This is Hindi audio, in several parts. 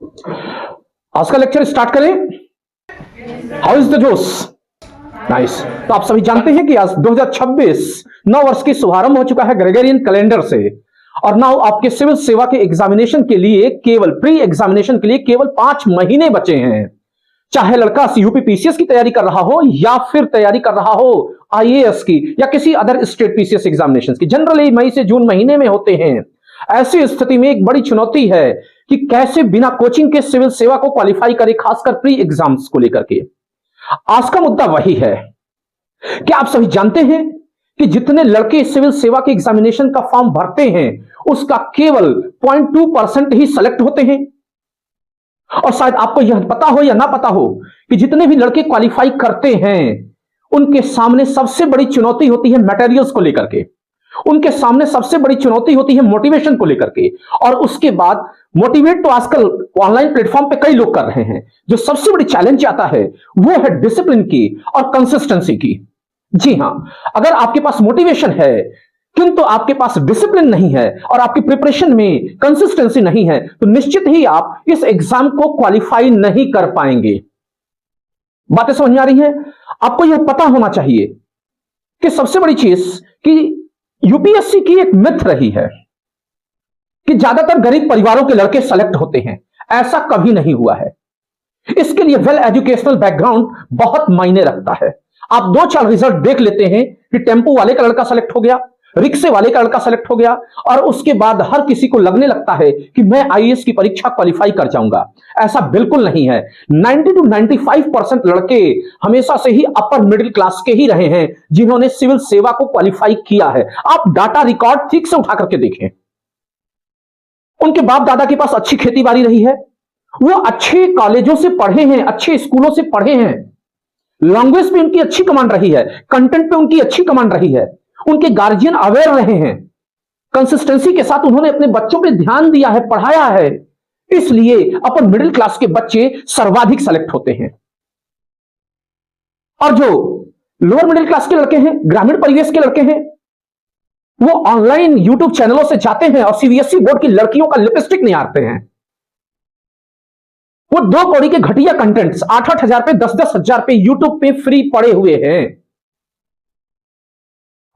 आज का लेक्चर स्टार्ट करें। हाउ इज द जोश? नाइस। तो आप सभी जानते हैं कि आज 2026 नव वर्ष की शुभारंभ हो चुका है ग्रेगोरियन कैलेंडर से, और नाउ आपके सिविल सेवा के एग्जामिनेशन के लिए केवल प्री एग्जामिनेशन के लिए केवल 5 महीने बचे हैं। चाहे लड़का यूपीपीसीएस की तैयारी कर रहा हो या फिर तैयारी कर रहा हो आईएएस की या किसी अदर स्टेट पीसीएस एग्जामिनेशन की, जनरली मई से जून महीने में होते हैं। ऐसी स्थिति में एक बड़ी चुनौती है कि कैसे बिना कोचिंग के सिविल सेवा को क्वालिफाई करे, खासकर प्री एग्जाम्स को लेकर के। आज का मुद्दा वही है। क्या आप सभी जानते हैं कि जितने लड़के सिविल सेवा के एग्जामिनेशन का फॉर्म भरते हैं उसका केवल 0.2% ही सेलेक्ट होते हैं। और शायद आपको यह पता हो या ना पता हो कि जितने भी लड़के क्वालिफाई करते हैं उनके सामने सबसे बड़ी चुनौती होती है मटेरियल्स को लेकर के, उनके सामने सबसे बड़ी चुनौती होती है मोटिवेशन को लेकर के। और उसके बाद मोटिवेट तो आजकल ऑनलाइन प्लेटफॉर्म पे कई लोग कर रहे हैं। जो सबसे बड़ी चैलेंज आता है वो है डिसिप्लिन की और कंसिस्टेंसी की। जी हां, अगर आपके पास मोटिवेशन है किंतु आपके पास डिसिप्लिन नहीं है और आपकी प्रिपरेशन में कंसिस्टेंसी नहीं है तो निश्चित ही आप इस एग्जाम को क्वालिफाई नहीं कर पाएंगे। बातें समझ में आ रही हैं? आपको यह पता होना चाहिए कि सबसे बड़ी चीज कि यूपीएससी की एक मिथ रही है कि ज्यादातर गरीब परिवारों के लड़के सेलेक्ट होते हैं। ऐसा कभी नहीं हुआ है। इसके लिए वेल एजुकेशनल बैकग्राउंड बहुत मायने रखता है। आप 2-4 रिजल्ट देख लेते हैं कि टेंपू वाले का लड़का सेलेक्ट हो गया, रिक्शे वाले का लड़का सेलेक्ट हो गया, और उसके बाद हर किसी को लगने लगता है कि मैं आईएएस की परीक्षा क्वालिफाई कर जाऊंगा। ऐसा बिल्कुल नहीं है। 90 to 95% लड़के हमेशा से ही अपर मिडिल क्लास के ही रहे हैं जिन्होंने सिविल सेवा को क्वालिफाई किया है। आप डाटा रिकॉर्ड ठीक से उठा करके देखें। उनके बाप दादा के पास अच्छी खेती बाड़ी रही है, वो अच्छे कॉलेजों से पढ़े हैं, अच्छे स्कूलों से पढ़े हैं, लैंग्वेज पे उनकी अच्छी कमांड रही है, कंटेंट पे उनकी अच्छी कमांड रही है, उनके गार्जियन अवेयर रहे हैं, कंसिस्टेंसी के साथ उन्होंने अपने बच्चों पे ध्यान दिया है, पढ़ाया है। इसलिए अपर मिडिल क्लास के बच्चे सर्वाधिक सेलेक्ट होते हैं। और जो लोअर मिडिल क्लास के लड़के हैं, ग्रामीण परिवेश के लड़के हैं, वो ऑनलाइन यूट्यूब चैनलों से जाते हैं और सीबीएसई बोर्ड की लड़कियों का लिपस्टिक निहारते हैं। वो 2 कौड़ी के घटिया कंटेंट्स 8-8 हजार पे, 10-10 हजार पे यूट्यूब पे फ्री पड़े हुए हैं।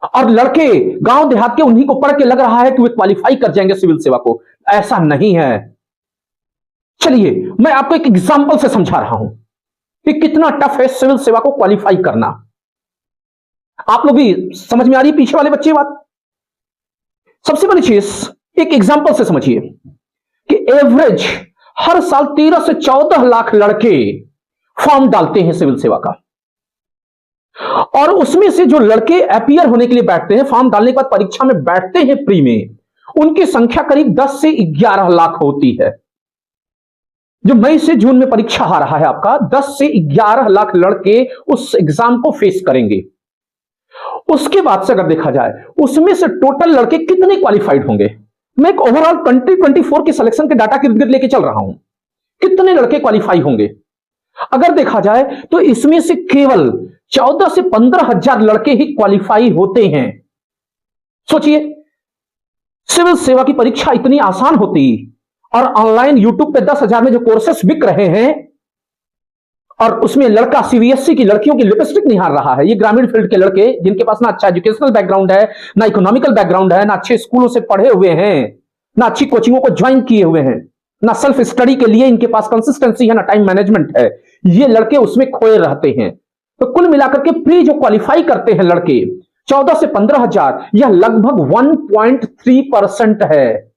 और लड़के गांव देहात के उन्हीं को पढ़ के लग रहा है कि वे क्वालिफाई कर जाएंगे सिविल सेवा को। ऐसा नहीं है। चलिए मैं आपको एक एग्जांपल से समझा रहा हूं कि कितना टफ है सिविल सेवा को क्वालिफाई करना। आप लोग भी समझ में आ रही है पीछे वाले बच्चे बात? सबसे बड़ी चीज एक एग्जांपल से समझिए कि एवरेज हर साल 13 से 14 लाख लड़के फॉर्म डालते हैं सिविल सेवा का, और उसमें से जो लड़के अपीयर होने के लिए बैठते हैं, फॉर्म डालने के बाद परीक्षा में बैठते हैं प्री में, उनकी संख्या करीब 10 से 11 लाख होती है। जो मई से जून में परीक्षा आ रहा है आपका, 10 से 11 लाख लड़के उस एग्जाम को फेस करेंगे। उसके बाद से अगर देखा जाए उसमें से टोटल लड़के कितने क्वालिफाइड होंगे, मैं एक ओवरऑल 2024 के सिलेक्शन के डाटा के इर्द गिर्द लेके चल रहा हूं, कितने लड़के क्वालिफाई होंगे। अगर देखा जाए तो इसमें से केवल 14 से 15 हजार लड़के ही क्वालिफाई होते हैं। सोचिए, सिविल सेवा की परीक्षा इतनी आसान होती और ऑनलाइन यूट्यूब पे 10 हजार में जो कोर्सेस बिक रहे हैं और उसमें लड़का सीबीएसई की लड़कियों की लिपस्टिक निहार रहा है। ये ग्रामीण फील्ड के लड़के जिनके पास ना अच्छा एजुकेशनल बैकग्राउंड है, ना इकोनॉमिकल बैकग्राउंड है, ना अच्छे स्कूलों से पढ़े हुए हैं, ना अच्छी कोचिंगों को ज्वाइन किए हुए हैं, ना सेल्फ स्टडी के लिए इनके पास कंसिस्टेंसी है, ना टाइम मैनेजमेंट है। ये लड़के उसमें खोए रहते हैं। तो कुल मिलाकर के प्री जो क्वालिफाई करते हैं लड़के 14 से 15 हजार, यह लगभग 1.3% है।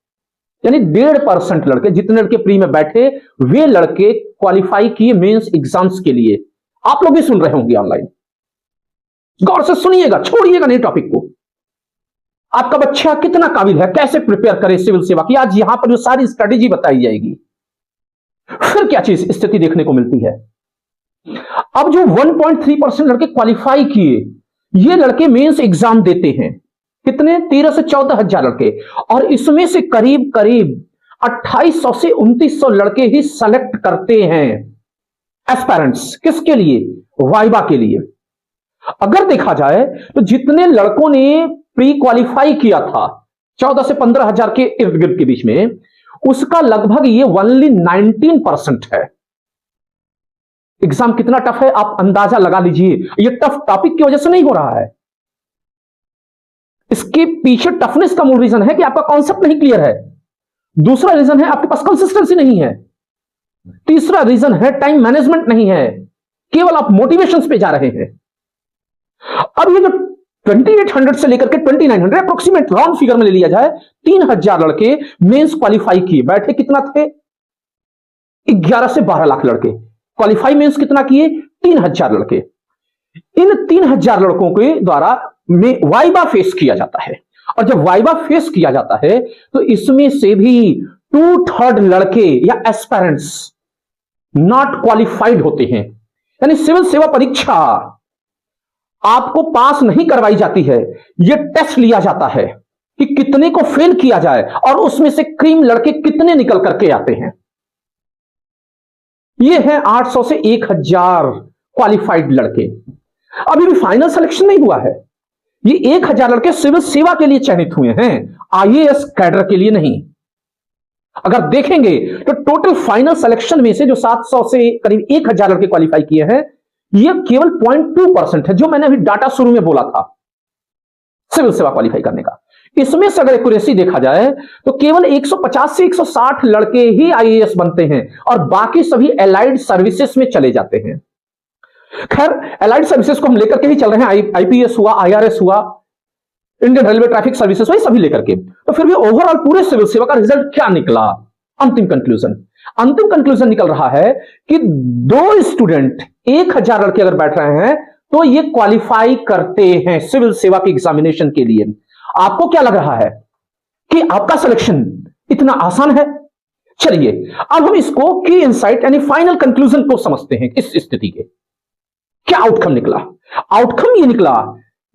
यानी 1.5% लड़के, जितने लड़के प्री में बैठे वे लड़के क्वालिफाई किए मेंस एग्जाम्स के लिए। आप लोग भी सुन रहे होंगे ऑनलाइन, गौर से सुनिएगा, छोड़िएगा नहीं टॉपिक को। आपका बच्चा कितना काबिल है, कैसे प्रिपेयर करे सिविल सेवा की, आज यहां पर जो सारी स्ट्रेटेजी बताई जाएगी। फिर क्या चीज स्थिति देखने को मिलती है, अब जो 1.3% लड़के क्वालिफाई किए, ये लड़के मेंस एग्जाम देते हैं। कितने? 13 से 14 हजार लड़के, और इसमें से करीब करीब 2800 से 2900 लड़के ही सेलेक्ट करते हैं एस्पायरेंट्स। किसके लिए? वाइवा के लिए। अगर देखा जाए तो जितने लड़कों ने प्री क्वालिफाई किया था 14 से 15 हजार के इर्द गिर्द के बीच में, उसका लगभग ये ओनली 19% है। एग्जाम कितना टफ है आप अंदाजा लगा लीजिए। ये टफ टॉपिक की वजह से नहीं हो रहा है, इसके पीछे टफनेस का मूल रीजन है कि आपका कॉन्सेप्ट नहीं क्लियर है। दूसरा रीजन है आपके पास कंसिस्टेंसी नहीं है। तीसरा रीजन है टाइम मैनेजमेंट नहीं है, केवल आप मोटिवेशंस पे जा रहे हैं। अब ये जो 2800 से लेकर के 2900 अप्रोक्सीमेट राउंड फिगर में ले लिया जाए, 3000 लड़के मेंस क्वालिफाई किए, बैठे कितना थे 11 से 12 लाख लड़के, क्वालिफाई मेंस कितना किए 3000 लड़के। इन 3000 लड़कों के द्वारा में वाइवा फेस किया जाता है, और जब वाइवा फेस किया जाता है तो इसमें से भी 2/3 लड़के या एस्पायरेंट्स नॉट क्वालिफाइड होते हैं। यानी सिविल सेवा परीक्षा आपको पास नहीं करवाई जाती है, यह टेस्ट लिया जाता है कि कितने को फेल किया जाए और उसमें से क्रीम लड़के कितने निकल करके आते हैं। यह है 800 से 1000 क्वालिफाइड लड़के। अभी भी फाइनल सिलेक्शन नहीं हुआ है, ये 1000 लड़के सिविल सेवा के लिए चयनित हुए हैं, आईएएस कैडर के लिए नहीं। अगर देखेंगे तो टोटल फाइनल सिलेक्शन में से जो 700 से करीब 1000 लड़के क्वालिफाई किए हैं, यह केवल 0.2% है, जो मैंने अभी डाटा शुरू में बोला था सिविल सेवा क्वालिफाई करने का। इसमें से अगर एक्यूरेसी देखा जाए तो केवल 150 से 160 लड़के ही आईएएस बनते हैं और बाकी सभी एलाइड सर्विसेज में चले जाते हैं। खैर, एलाइड सर्विसेज को हम लेकर के ही चल रहे हैं, आईपीएस हुआ, आईआरएस हुआ, इंडियन रेलवे ट्रैफिक सर्विसेज, वही सभी लेकर के। तो फिर भी ओवरऑल पूरे सिविल सेवा का रिजल्ट क्या निकला? अंतिम कंक्लूजन निकल रहा है कि 2 स्टूडेंट 1000 लड़के अगर बैठ रहे हैं तो ये क्वालिफाई करते हैं सिविल सेवा के एग्जामिनेशन के लिए। आपको क्या लग रहा है कि आपका सिलेक्शन इतना आसान है? चलिए अब हम इसको की इनसाइट यानी फाइनल कंक्लूजन को समझते हैं। इस स्थिति के क्या आउटकम निकला? आउटकम ये निकला,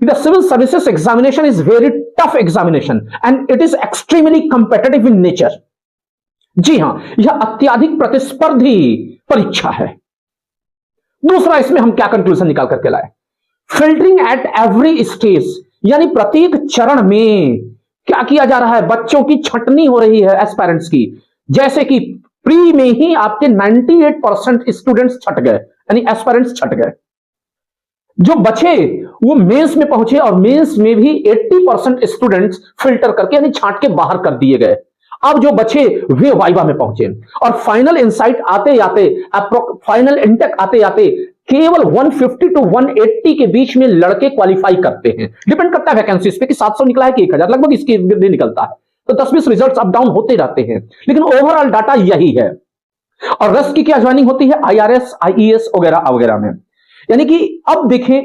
the civil services examination is very tough examination and it is extremely competitive in nature। जी हां, यह अत्यधिक प्रतिस्पर्धी परीक्षा है। दूसरा, इसमें हम क्या कंक्लूजन निकाल करके लाए? फिल्टरिंग एट एवरी स्टेज, यानी प्रत्येक चरण में क्या किया जा रहा है? बच्चों की छंटनी हो रही है एस्पायरेंट्स की। जैसे कि प्री में ही आपके 98% स्टूडेंट्स छट गए, यानी एस्पायरेंट्स छट गए। जो बचे वो मेंस में पहुंचे और मेंस में भी 80% स्टूडेंट्स फिल्टर करके यानी छांट के बाहर कर दिए गए। अब जो बचे वे वाइवा में पहुंचे और फाइनल इनसाइट आते आते, फाइनल इंटेक आते आते केवल 150 to 180 के बीच में लड़के क्वालिफाई करते हैं। डिपेंड करता है वैकेंसीज पे कि 700 निकला है कि 1000, लगभग इसके निकलता है। तो 10-20 रिजल्ट्स अप डाउन होते रहते हैं, लेकिन ओवरऑल डाटा यही है। और रेस्ट की क्या ज्वाइनिंग होती है? आईआरएस, आईईएस वगैरह वगैरह में। यानी कि अब देखें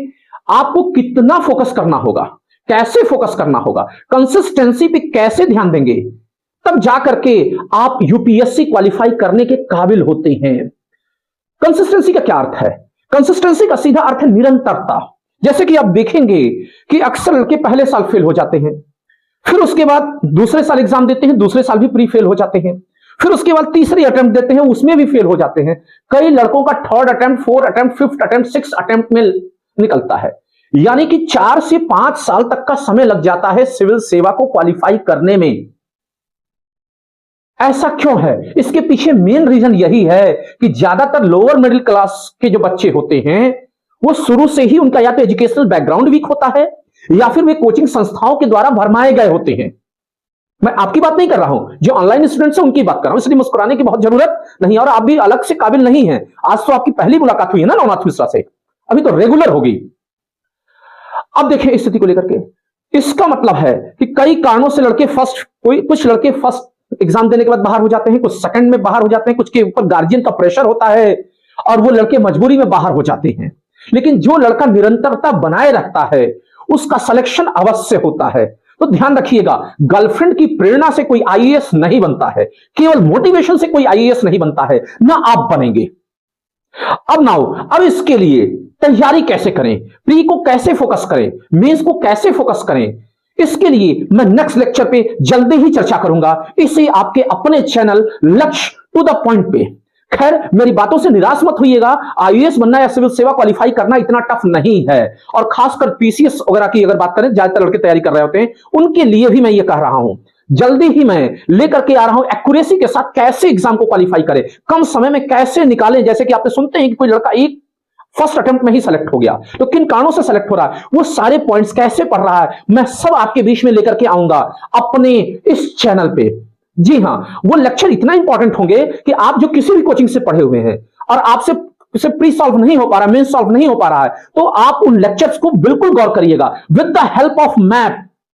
आपको कितना फोकस करना होगा, कैसे फोकस करना होगा, कंसिस्टेंसी पे कैसे ध्यान देंगे, तब जाकर के आप यूपीएससी क्वालिफाई करने के काबिल होते हैं। कंसिस्टेंसी का क्या अर्थ है? कंसिस्टेंसी का सीधा अर्थ है निरंतरता। जैसे कि आप देखेंगे कि अक्सर लड़के पहले साल फेल हो जाते हैं, फिर उसके बाद दूसरे साल एग्जाम देते हैं, दूसरे साल भी प्री फेल हो जाते हैं, फिर उसके बाद तीसरी अटेम्प्ट देते हैं, उसमें भी फेल हो जाते हैं। कई लड़कों का 3rd attempt, 4th attempt, 5th attempt, 6th attempt में निकलता है। यानी कि 4 से 5 साल तक का समय लग जाता है सिविल सेवा को क्वालिफाई करने में। ऐसा क्यों है? इसके पीछे मेन रीजन यही है कि ज्यादातर लोअर मिडिल क्लास के जो बच्चे होते हैं वो शुरू से ही उनका या तो एजुकेशनल बैकग्राउंड वीक होता है या फिर वे कोचिंग संस्थाओं के द्वारा भरमाए गए होते हैं। मैं आपकी बात नहीं कर रहा हूं, जो ऑनलाइन स्टूडेंट्स हैं उनकी बात कर रहा हूं, इसलिए मुस्कुराने की बहुत जरूरत नहीं। और आप भी अलग से काबिल नहीं हैं। आज तो आपकी पहली मुलाकात हुई है ना नवनाथ मिश्रा से, अभी तो रेगुलर होगी। अब देखें इस स्थिति को लेकर के, इसका मतलब है कि कई कारणों से लड़के कुछ लड़के फर्स्ट एग्जाम देने के बाद बाहर हो जाते हैं, कुछ सेकंड में बाहर हो जाते हैं, कुछ के ऊपर गार्जियन का प्रेशर होता है और वो लड़के मजबूरी में बाहर हो जाते हैं। लेकिन जो लड़का निरंतरता बनाए रखता है उसका सिलेक्शन अवश्य होता है। तो ध्यान रखिएगा, गर्लफ्रेंड की प्रेरणा से कोई आईएएस नहीं बनता है, केवल मोटिवेशन से कोई आईएएस नहीं बनता है, ना आप बनेंगे। अब इसके लिए तैयारी कैसे करें, प्री को कैसे फोकस करें, मेंस को कैसे फोकस करें, इसके लिए मैं नेक्स्ट लेक्चर पे जल्दी ही चर्चा करूंगा, इसे आपके अपने चैनल लक्ष्य टू द पॉइंट पे। खैर, मेरी बातों से निराश मत होइएगा, आईएएस बनना या सिविल सेवा क्वालिफाई करना इतना टफ नहीं है। और खासकर पीसीएस वगैरह की अगर बात करें, ज्यादातर लड़के तैयारी कर रहे होते हैं, उनके लिए भी मैं ये कह रहा हूं, जल्दी ही मैं लेकर के आ रहा हूं एक्यूरेसी के साथ कैसे एग्जाम को क्वालिफाई करें, कम समय में कैसे निकालें। जैसे कि आपने सुनते हैं कि कोई लड़का एक फर्स्ट अटेम्प्ट में ही सेलेक्ट हो गया, तो किन कारणों से सेलेक्ट हो रहा है, वो सारे पॉइंट्स कैसे पढ़ रहा है, मैं सब आपके बीच में लेकर के आऊंगा अपने इस चैनल पे। जी हां, वो लेक्चर इतना इंपॉर्टेंट होंगे कि आप जो किसी भी कोचिंग से पढ़े हुए हैं और आपसे उसे प्री सॉल्व नहीं हो पा रहा, मेन सॉल्व नहीं हो पा रहा है, तो आप उन लेक्चर्स को बिल्कुल गौर करिएगा। With the help of map